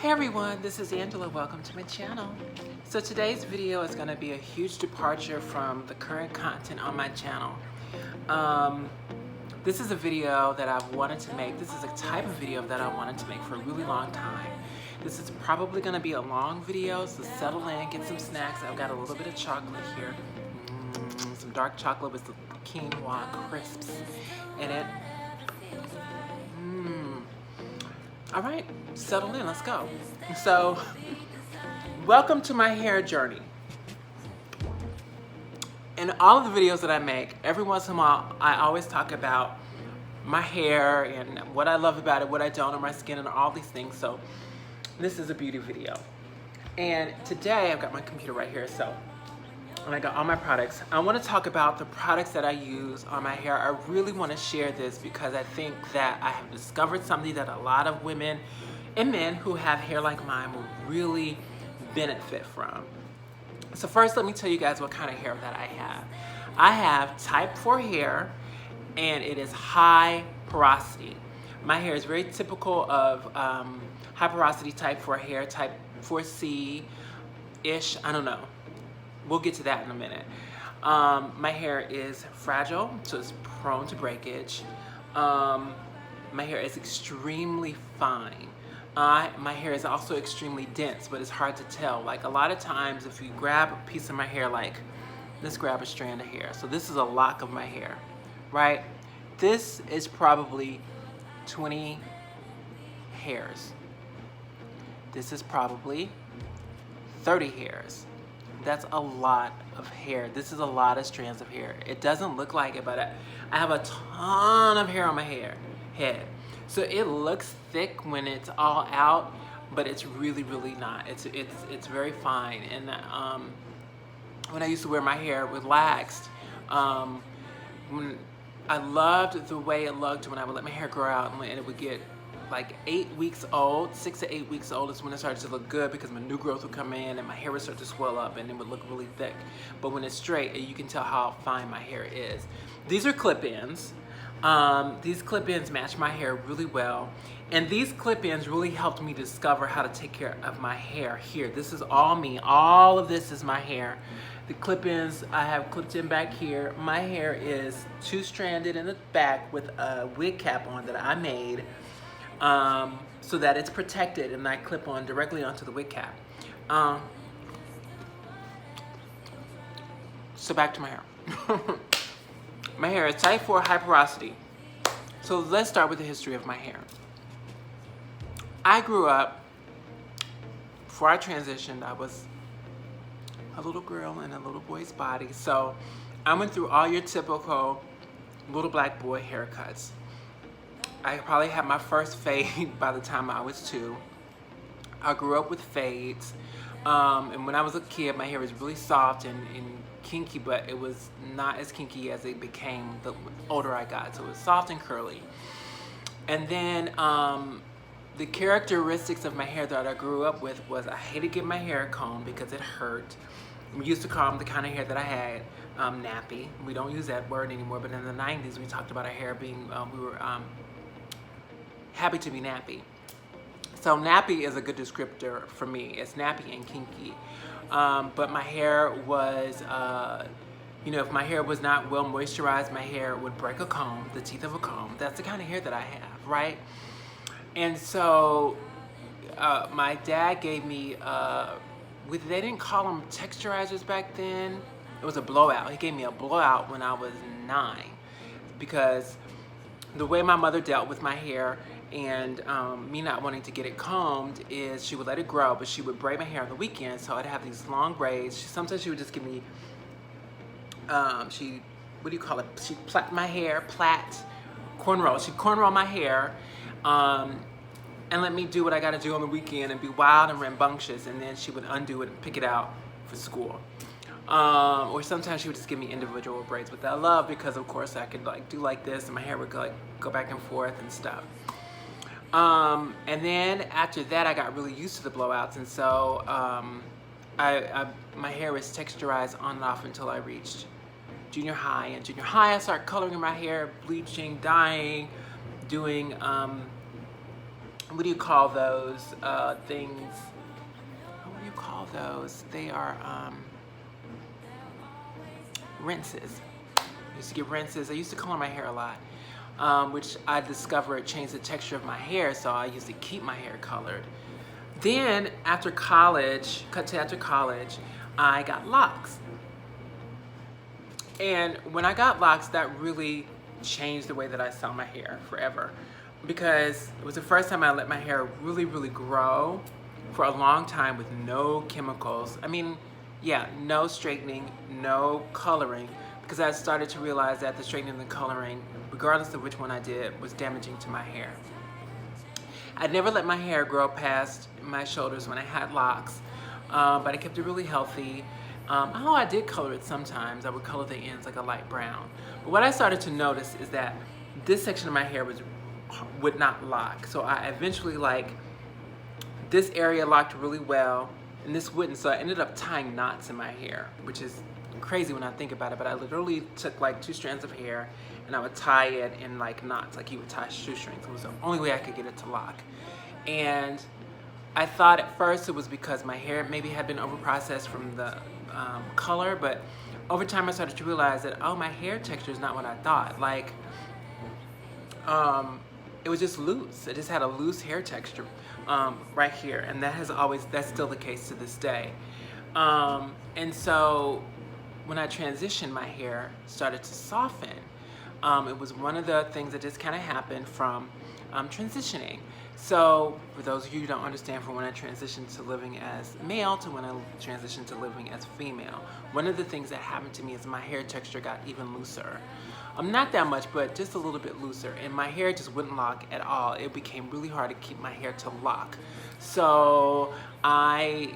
Hey everyone, this is Angela. Welcome to my channel. So today's video is going to be a huge departure from the current content on my channel. This is a video that I've wanted to make. This is a type of video that I wanted to make for a really long time. This is probably going to be a long video, so settle in, get some snacks. I've got a little bit of chocolate here. Some dark chocolate with some quinoa crisps in it. All right, settle in, let's go. So, welcome to my hair journey. In all of the videos that I make, every once in a while, I always talk about my hair and what I love about it, what I don't, on my skin, and all these things. So, this is a beauty video. And today, I've got my computer right here, and I got all my products. I want to talk about the products that I use on my hair. I really want to share this because I think that I have discovered something that a lot of women and men who have hair like mine will really benefit from. So first, let me tell you guys what kind of hair that I have. I have type 4 hair, and it is high porosity. My hair is very typical of high porosity type 4 hair, type 4C-ish, I don't know. We'll get to that in a minute. My hair is fragile, so it's prone to breakage. My hair is extremely fine. My hair is also extremely dense, but it's hard to tell. Like a lot of times, if you grab a piece of my hair, like let's grab a strand of hair. So this is a lock of my hair, right? This is probably 20 hairs. This is probably 30 hairs. That's a lot of hair. This is a lot of strands of hair. It doesn't look like it, but I have a ton of hair on my head. So it looks thick when it's all out, but it's really, really not. It's very fine. And when I used to wear my hair relaxed, when I loved the way it looked when I would let my hair grow out and it would get like 8 weeks old, 6 to 8 weeks old is when it started to look good because my new growth would come in and my hair would start to swell up and it would look really thick. But when it's straight, you can tell how fine my hair is. These are clip-ins. These clip-ins match my hair really well. And these clip-ins really helped me discover how to take care of my hair here. This is all me. All of this is my hair. The clip-ins I have clipped in back here. My hair is two-stranded in the back with a wig cap on that I made. So that it's protected and I clip on directly onto the wig cap. So back to my hair. My hair is type 4 high porosity. So let's start with the history of my hair. I grew up, before I transitioned, I was a little girl in a little boy's body. So I went through all your typical little black boy haircuts. I probably had my first fade by the time I was 2. I grew up with fades. And when I was a kid, my hair was really soft and kinky, but it was not as kinky as it became the older I got. So it was soft and curly. And then the characteristics of my hair that I grew up with was I hated getting my hair combed because it hurt. We used to comb the kind of hair that I had nappy. We don't use that word anymore, but in the 90s we talked about our hair being, we were happy to be nappy. So nappy is a good descriptor for me. It's nappy and kinky. But my hair was, if my hair was not well moisturized, my hair would break a comb, the teeth of a comb. That's the kind of hair that I have, right? And so my dad gave me, they didn't call them texturizers back then. It was a blowout. He gave me a blowout when I was 9 because the way my mother dealt with my hair and me not wanting to get it combed is she would let it grow, but she would braid my hair on the weekends, so I'd have these long braids. Sometimes she would just give me, what do you call it? She'd plait my hair, cornrow. She'd cornrow my hair and let me do what I gotta do on the weekend and be wild and rambunctious, and then she would undo it and pick it out for school. Or sometimes she would just give me individual braids, which I love because of course I could like do like this and my hair would go back and forth and stuff. And then after that I got really used to the blowouts, and so my hair was texturized on and off until I reached junior high. And junior high I started coloring my hair, bleaching, dyeing, doing what do you call those things? What do you call those? They are rinses. I used to get rinses. I used to color my hair a lot, which I discovered changed the texture of my hair, so I used to keep my hair colored. Then after college, I got locks. And when I got locks, that really changed the way that I saw my hair forever, because it was the first time I let my hair really, really grow for a long time with no chemicals. I mean, yeah, no straightening, no coloring, because I started to realize that the straightening and the coloring, regardless of which one I did, was damaging to my hair. I never let my hair grow past my shoulders when I had locks, but I kept it really healthy. I did color it sometimes. I would color the ends like a light brown. But what I started to notice is that this section of my hair would not lock. So I eventually, like, this area locked really well and this wouldn't. So I ended up tying knots in my hair, which is crazy when I think about it. But I literally took like 2 strands of hair and I would tie it in like knots, like you would tie shoestrings. It was the only way I could get it to lock. And I thought at first it was because my hair maybe had been overprocessed from the color, but over time I started to realize that, oh, my hair texture is not what I thought. Like, it was just loose. It just had a loose hair texture right here, and that's still the case to this day. And so when I transitioned, my hair started to soften. It was one of the things that just kind of happened from transitioning. So for those of you who don't understand, from when I transitioned to living as male to when I transitioned to living as female, one of the things that happened to me is my hair texture got even looser. Not that much, but just a little bit looser, and my hair just wouldn't lock at all. It became really hard to keep my hair to lock. So I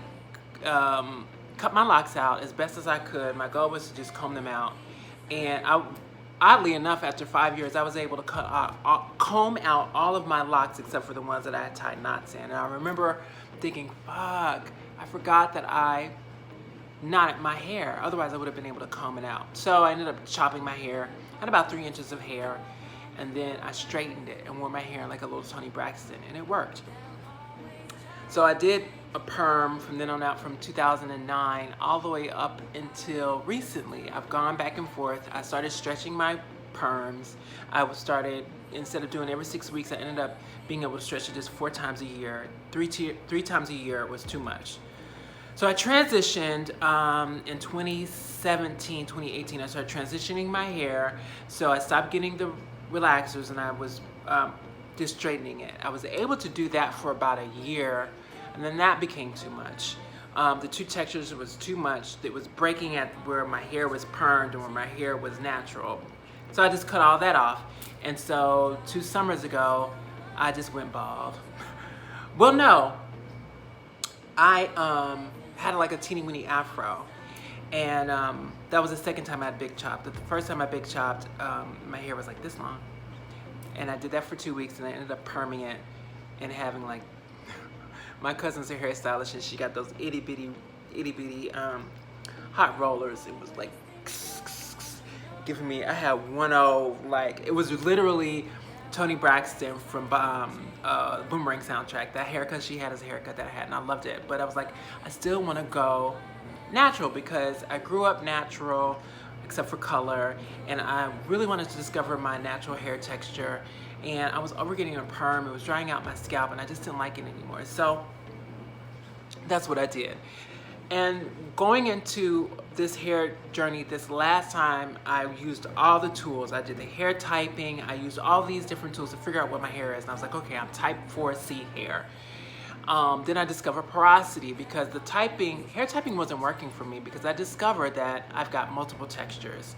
cut my locks out as best as I could. My goal was to just comb them out, and oddly enough, after 5 years, I was able to comb out all of my locks except for the ones that I had tied knots in. And I remember thinking, fuck, I forgot that I knotted my hair. Otherwise, I would have been able to comb it out. So I ended up chopping my hair. I had about 3 inches of hair. And then I straightened it and wore my hair like a little Toni Braxton. And it worked. So I did a perm from then on out, from 2009 all the way up until recently. I've gone back and forth. I started stretching my perms. Instead of doing every 6 weeks, I ended up being able to stretch it just 4 times a year. Three times a year was too much. So I transitioned in 2017, 2018. I started transitioning my hair. So I stopped getting the relaxers and I was just straightening it. I was able to do that for about a year, and then that became too much. The 2 textures was too much. It was breaking at where my hair was permed and where my hair was natural. So I just cut all that off. And so 2 summers ago, I just went bald. Well, no. I had like a teeny weeny afro. And that was the second time I had big chopped. The first time I big chopped, my hair was like this long. And I did that for 2 weeks, and I ended up perming it and having like, my cousin's a hairstylist, and she got those itty bitty hot rollers. It was like giving me, I had 1-0, like, it was literally Toni Braxton from Boomerang soundtrack. That haircut she had is a haircut that I had, and I loved it. But I was like, I still want to go natural, because I grew up natural except for color, and I really wanted to discover my natural hair texture. And I was over getting a perm. It was drying out my scalp, and I just didn't like it anymore. So that's what I did. And going into this hair journey, this last time, I used all the tools. I did the hair typing. I used all these different tools to figure out what my hair is. And I was like, okay, I'm type 4C hair. Then I discovered porosity, because the hair typing wasn't working for me, because I discovered that I've got multiple textures.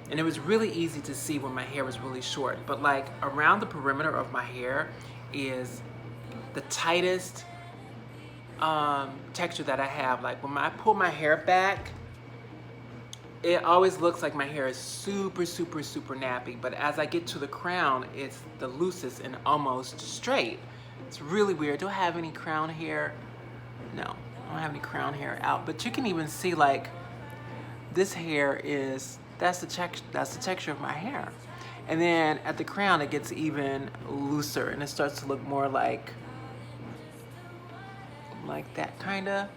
And it was really easy to see when my hair was really short. But like around the perimeter of my hair is the tightest texture that I have. Like when I pull my hair back, it always looks like my hair is super, super, super nappy. But as I get to the crown, it's the loosest and almost straight. It's really weird. Do I have any crown hair? No, I don't have any crown hair out. But you can even see, like, this hair is, that's the texture of my hair. And then at the crown, it gets even looser, and it starts to look more like like that kind of.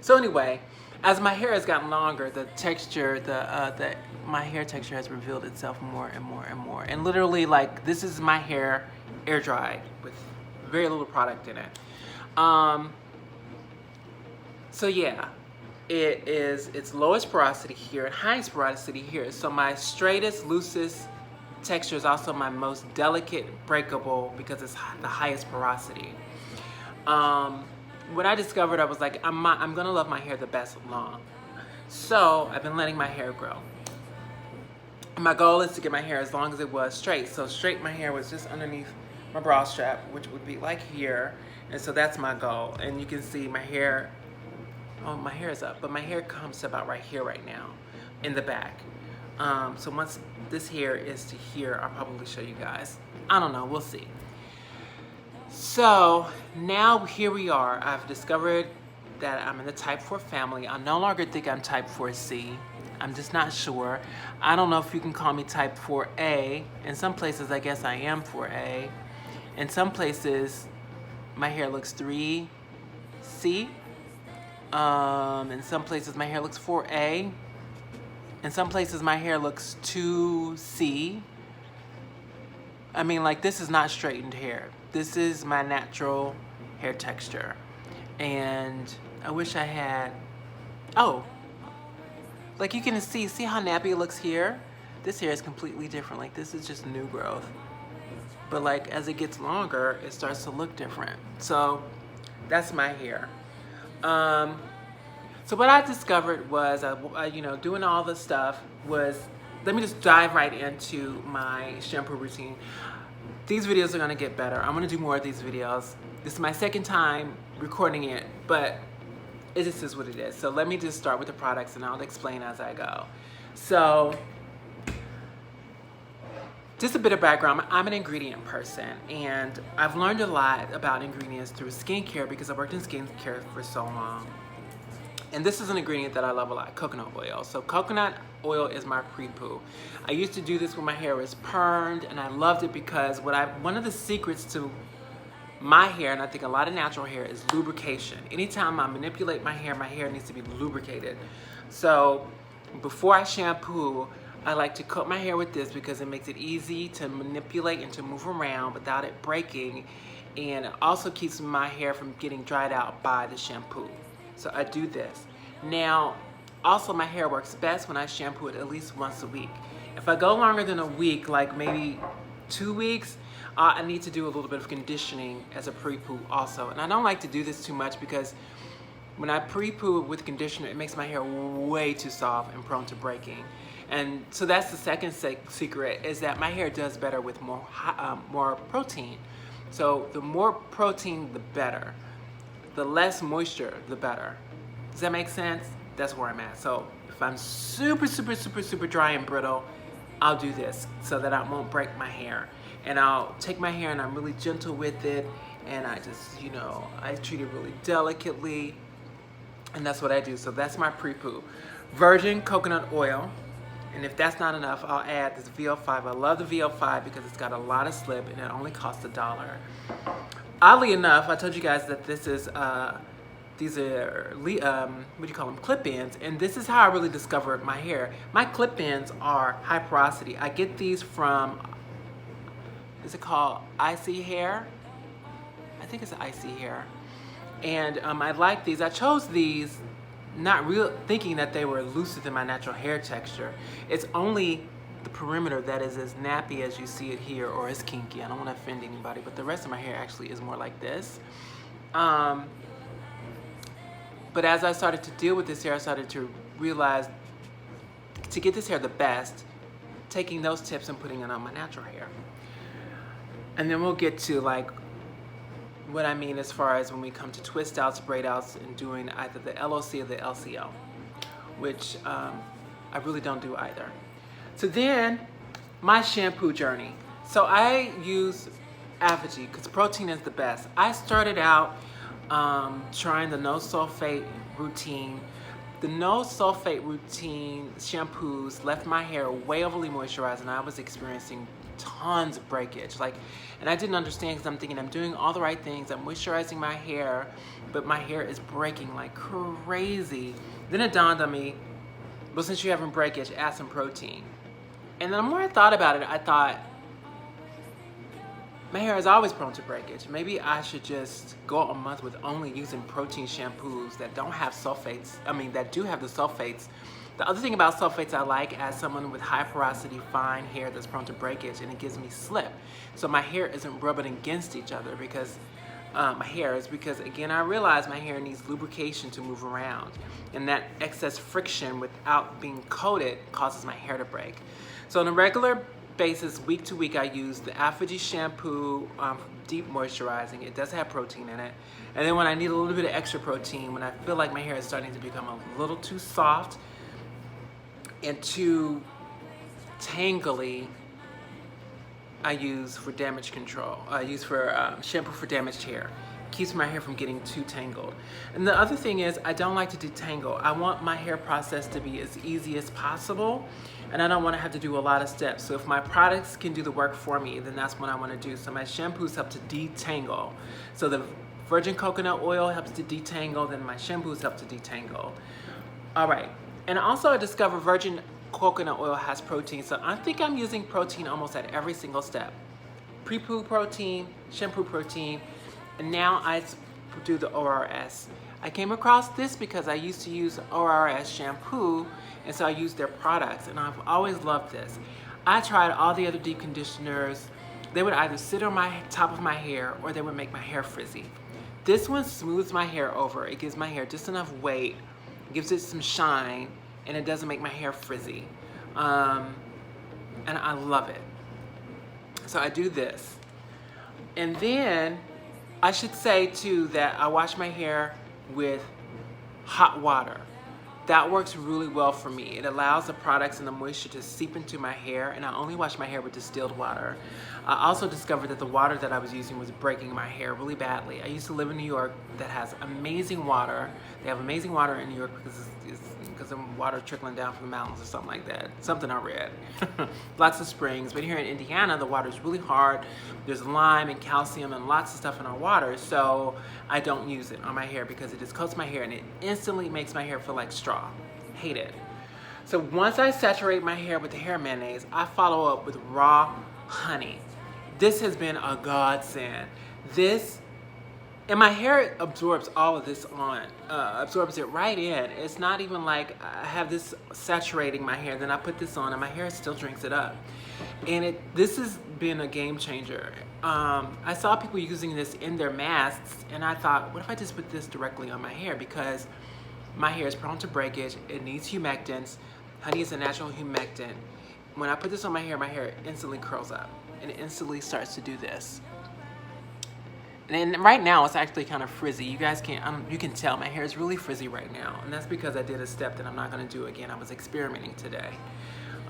So anyway, as my hair has gotten longer, the texture, my hair texture has revealed itself more and more and more. And literally, like, this is my hair air dried with very little product in it. So yeah, it's lowest porosity here and highest porosity here. So my straightest, loosest texture is also my most delicate, breakable, because it's the highest porosity. When I discovered, I was like, I'm gonna love my hair the best long. So I've been letting my hair grow. My goal is to get my hair as long as it was straight. So straight, my hair was just underneath my bra strap, which would be like here. And so that's my goal. And you can see my hair, oh, my hair is up, but my hair comes to about right here right now in the back. So once this hair is to here, I'll probably show you guys. I don't know, we'll see. So now here we are. I've discovered that I'm in the type 4 family. I no longer think I'm type 4C. I'm just not sure. I don't know if you can call me type 4A. In some places, I guess I am 4A. In some places, my hair looks 3C. In some places, my hair looks 4A. In some places, my hair looks 2C. I mean, like, this is not straightened hair. This is my natural hair texture. And I wish I had, oh, like you can see how nappy it looks here? This hair is completely different. Like, this is just new growth. But like, as it gets longer, it starts to look different. So that's my hair. So what I discovered was, you know, doing all this stuff was, let me just dive right into my shampoo routine. These videos are gonna get better. I'm gonna do more of these videos. This is my second time recording it, but it just is what it is. So let me just start with the products and I'll explain as I go. So, just a bit of background, I'm an ingredient person and I've learned a lot about ingredients through skincare because I worked in skincare for so long. And this is an ingredient that I love a lot, coconut oil. So coconut oil is my Prepoo. I used to do this when my hair was permed and I loved it because one of the secrets to my hair, and I think a lot of natural hair, is lubrication. Anytime I manipulate my hair needs to be lubricated. So before I shampoo, I like to coat my hair with this because it makes it easy to manipulate and to move around without it breaking. And it also keeps my hair from getting dried out by the shampoo. So I do this. Now, also my hair works best when I shampoo it at least once a week. If I go longer than a week, like maybe 2 weeks, I need to do a little bit of conditioning as a pre-poo also. And I don't like to do this too much because when I pre-poo with conditioner, it makes my hair way too soft and prone to breaking. And so that's the second secret, is that my hair does better with more protein. So the more protein, the better. The less moisture, the better. Does that make sense? That's where I'm at. So if I'm super, super, super, super dry and brittle, I'll do this so that I won't break my hair. And I'll take my hair and I'm really gentle with it. And I just, you know, I treat it really delicately. And that's what I do. So that's my Prepoo. Virgin coconut oil. And if that's not enough, I'll add this VO5. I love the VO5 because it's got a lot of slip and it only costs $1. Oddly enough, I told you guys that this is, these are, what do you call them, clip-ins, and this is how I really discovered my hair. My clip-ins are high porosity. I get these from, is it called Icy Hair? I think it's Icy Hair. And I like these. I chose these not thinking that they were looser than my natural hair texture. It's only the perimeter that is as nappy as you see it here, or as kinky. I don't want to offend anybody, but the rest of my hair actually is more like this. But as I started to deal with this hair, I started to realize to get this hair the best, taking those tips and putting it on my natural hair. And then we'll get to like what I mean as far as when we come to twist outs, braid outs, and doing either the LOC or the LCO, which I really don't do either. So then, my shampoo journey. So I use Avogee because protein is the best. I started out trying the no sulfate routine. The no sulfate routine shampoos left my hair way overly moisturized and I was experiencing tons of breakage. Like, and I didn't understand because I'm thinking I'm doing all the right things. I'm moisturizing my hair, but my hair is breaking like crazy. Then it dawned on me, well, since you're having breakage, add some protein. And then the more I thought about it, I thought, my hair is always prone to breakage. Maybe I should just go a month with only using protein shampoos that don't have sulfates. I mean, that do have the sulfates. The other thing about sulfates I like as someone with high porosity, fine hair that's prone to breakage, and it gives me slip. So my hair isn't rubbing against each other because because again, I realize my hair needs lubrication to move around. And that excess friction without being coated causes my hair to break. So on a regular basis, week to week, I use the Alpha-G shampoo, deep moisturizing. It does have protein in it. And then when I need a little bit of extra protein, when I feel like my hair is starting to become a little too soft and too tangly, I use for damage control. I use for shampoo for damaged hair. Keeps my hair from getting too tangled. And the other thing is, I don't like to detangle. I want my hair process to be as easy as possible, and I don't want to have to do a lot of steps. So if my products can do the work for me, then that's what I want to do. So my shampoos help to detangle. So the virgin coconut oil helps to detangle, then my shampoos help to detangle. All right, and also I discovered virgin coconut oil has protein, so I think I'm using protein almost at every single step. Prepoo protein, shampoo protein, and now I do the ORS. I came across this because I used to use ORS shampoo, and so I used their products, and I've always loved this. I tried all the other deep conditioners. They would either sit on my top of my hair or they would make my hair frizzy. This one smooths my hair over. It gives my hair just enough weight, gives it some shine, and it doesn't make my hair frizzy. And I love it. So I do this. And then I should say too that I wash my hair with hot water. That works really well for me. It allows the products and the moisture to seep into my hair, and I only wash my hair with distilled water. I also discovered that the water that I was using was breaking my hair really badly. I used to live in New York that has amazing water. They have amazing water in New York because of water trickling down from the mountains or something like that. Something I read. Lots of springs. But here in Indiana, the water is really hard. There's lime and calcium and lots of stuff in our water, so I don't use it on my hair because it just coats my hair and it instantly makes my hair feel like straw. Hate it. So once I saturate my hair with the hair mayonnaise, I follow up with raw honey. This has been a godsend. And my hair absorbs all of this absorbs it right in. It's not even like I have this saturating my hair, then I put this on and my hair still drinks it up. And this has been a game changer. I saw people using this in their masks, and I thought, what if I just put this directly on my hair? Because my hair is prone to breakage, it needs humectants. Honey is a natural humectant. When I put this on my hair instantly curls up, and it instantly starts to do this. And right now it's actually kind of frizzy. You guys you can tell my hair is really frizzy right now. And that's because I did a step that I'm not gonna do again. I was experimenting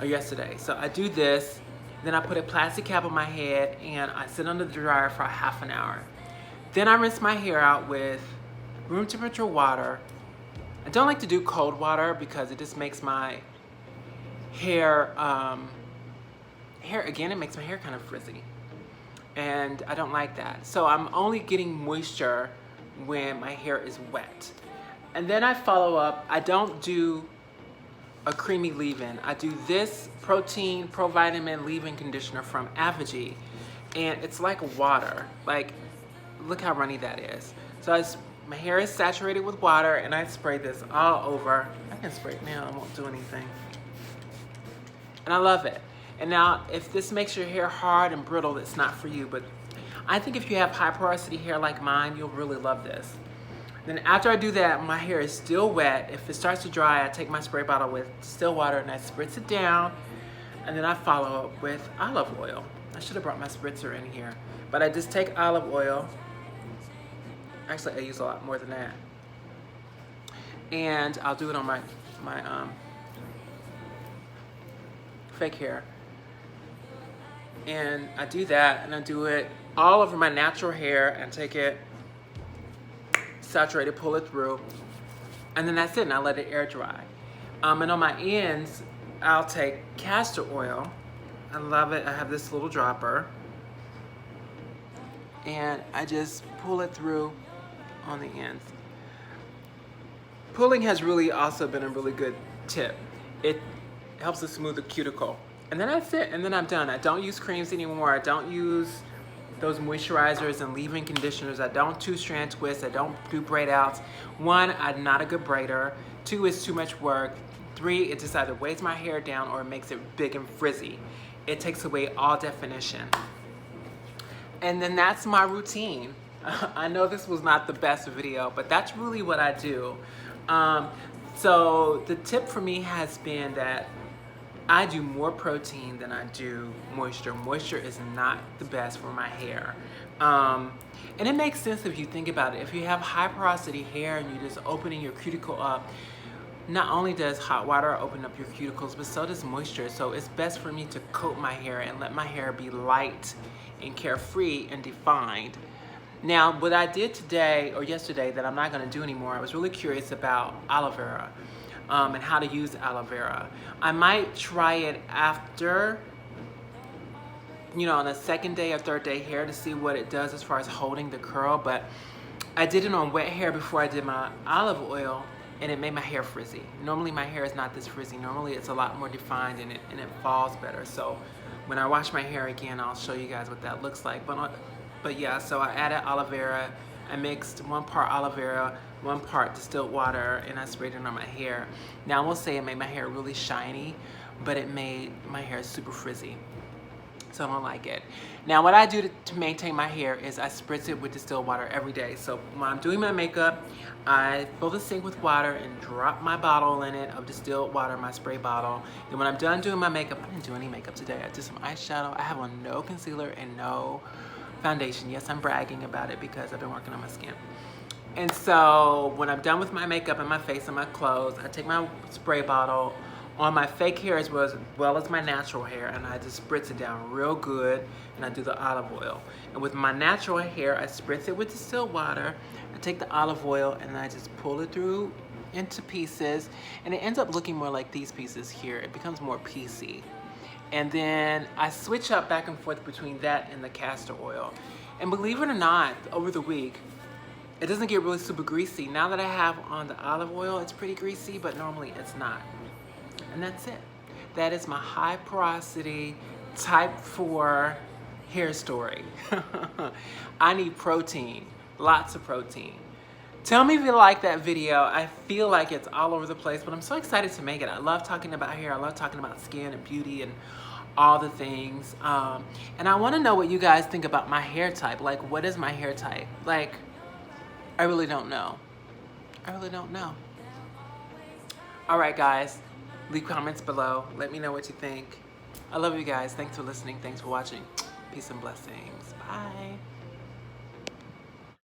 yesterday. So I do this, then I put a plastic cap on my head and I sit under the dryer for half an hour. Then I rinse my hair out with room temperature water. I don't like to do cold water because it just makes my hair, it makes my hair kind of frizzy. And I don't like that. So I'm only getting moisture when my hair is wet. And then I follow up, I don't do a creamy leave-in. I do this protein provitamin leave-in conditioner from Alpha-G, and it's like water. Like, look how runny that is. So my hair is saturated with water, and I spray this all over. I can spray it now, it won't do anything. And I love it. And now, if this makes your hair hard and brittle, it's not for you. But I think if you have high porosity hair like mine, you'll really love this. Then after I do that, my hair is still wet. If it starts to dry, I take my spray bottle with still water and I spritz it down. And then I follow up with olive oil. I should have brought my spritzer in here. But I just take olive oil. Actually, I use a lot more than that. And I'll do it on my fake hair. And I do that, and I do it all over my natural hair and take it, saturate it, pull it through, and then that's it, and I let it air dry. And on my ends, I'll take castor oil. I love it. I have this little dropper. And I just pull it through on the ends. Pulling has really also been a really good tip. It helps to smooth the cuticle. And then that's it, and then I'm done. I don't use creams anymore. I don't use those moisturizers and leave-in conditioners. I don't two-strand twist. I don't do braid outs. 1, I'm not a good braider. 2, it's too much work. 3, it just either weighs my hair down or it makes it big and frizzy. It takes away all definition. And then that's my routine. I know this was not the best video, but that's really what I do. So the tip for me has been that I do more protein than I do moisture. Moisture is not the best for my hair. And it makes sense if you think about it. If you have high porosity hair and you're just opening your cuticle up, not only does hot water open up your cuticles, but so does moisture. So it's best for me to coat my hair and let my hair be light and carefree and defined. Now, what I did today or yesterday that I'm not gonna do anymore, I was really curious about aloe vera and how to use aloe vera. I might try it after, you know, on the second day or third day hair to see what it does as far as holding the curl, but I did it on wet hair before I did my olive oil, and it made my hair frizzy. Normally my hair is not this frizzy. Normally it's a lot more defined and it falls better. So when I wash my hair again, I'll show you guys what that looks like. But yeah, so I added aloe vera. I mixed 1 part aloe vera, 1 part distilled water, and I sprayed it on my hair. Now I will say it made my hair really shiny, but it made my hair super frizzy. So I don't like it. Now what I do to maintain my hair is I spritz it with distilled water every day. So when I'm doing my makeup, I fill the sink with water and drop my bottle in it of distilled water, my spray bottle. And when I'm done doing my makeup, I didn't do any makeup today. I did some eyeshadow. I have on no concealer and no foundation. Yes, I'm bragging about it because I've been working on my skin. And so when I'm done with my makeup and my face and my clothes, I take my spray bottle on my fake hair as well as my natural hair, and I just spritz it down real good, and I do the olive oil. And with my natural hair, I spritz it with distilled water. I take the olive oil and I just pull it through into pieces, and it ends up looking more like these pieces here. It becomes more piecey. And then I switch up back and forth between that and the castor oil. And believe it or not, over the week, it doesn't get really super greasy. Now that I have on the olive oil, it's pretty greasy, but normally it's not. And that's it. That is my high porosity type 4 hair story. I need protein, lots of protein. Tell me if you like that video. I feel like it's all over the place, but I'm so excited to make it. I love talking about hair. I love talking about skin and beauty and all the things. And I want to know what you guys think about my hair type. Like, what is my hair type? Like, I really don't know. I really don't know. All right, guys. Leave comments below. Let me know what you think. I love you guys. Thanks for listening. Thanks for watching. Peace and blessings. Bye.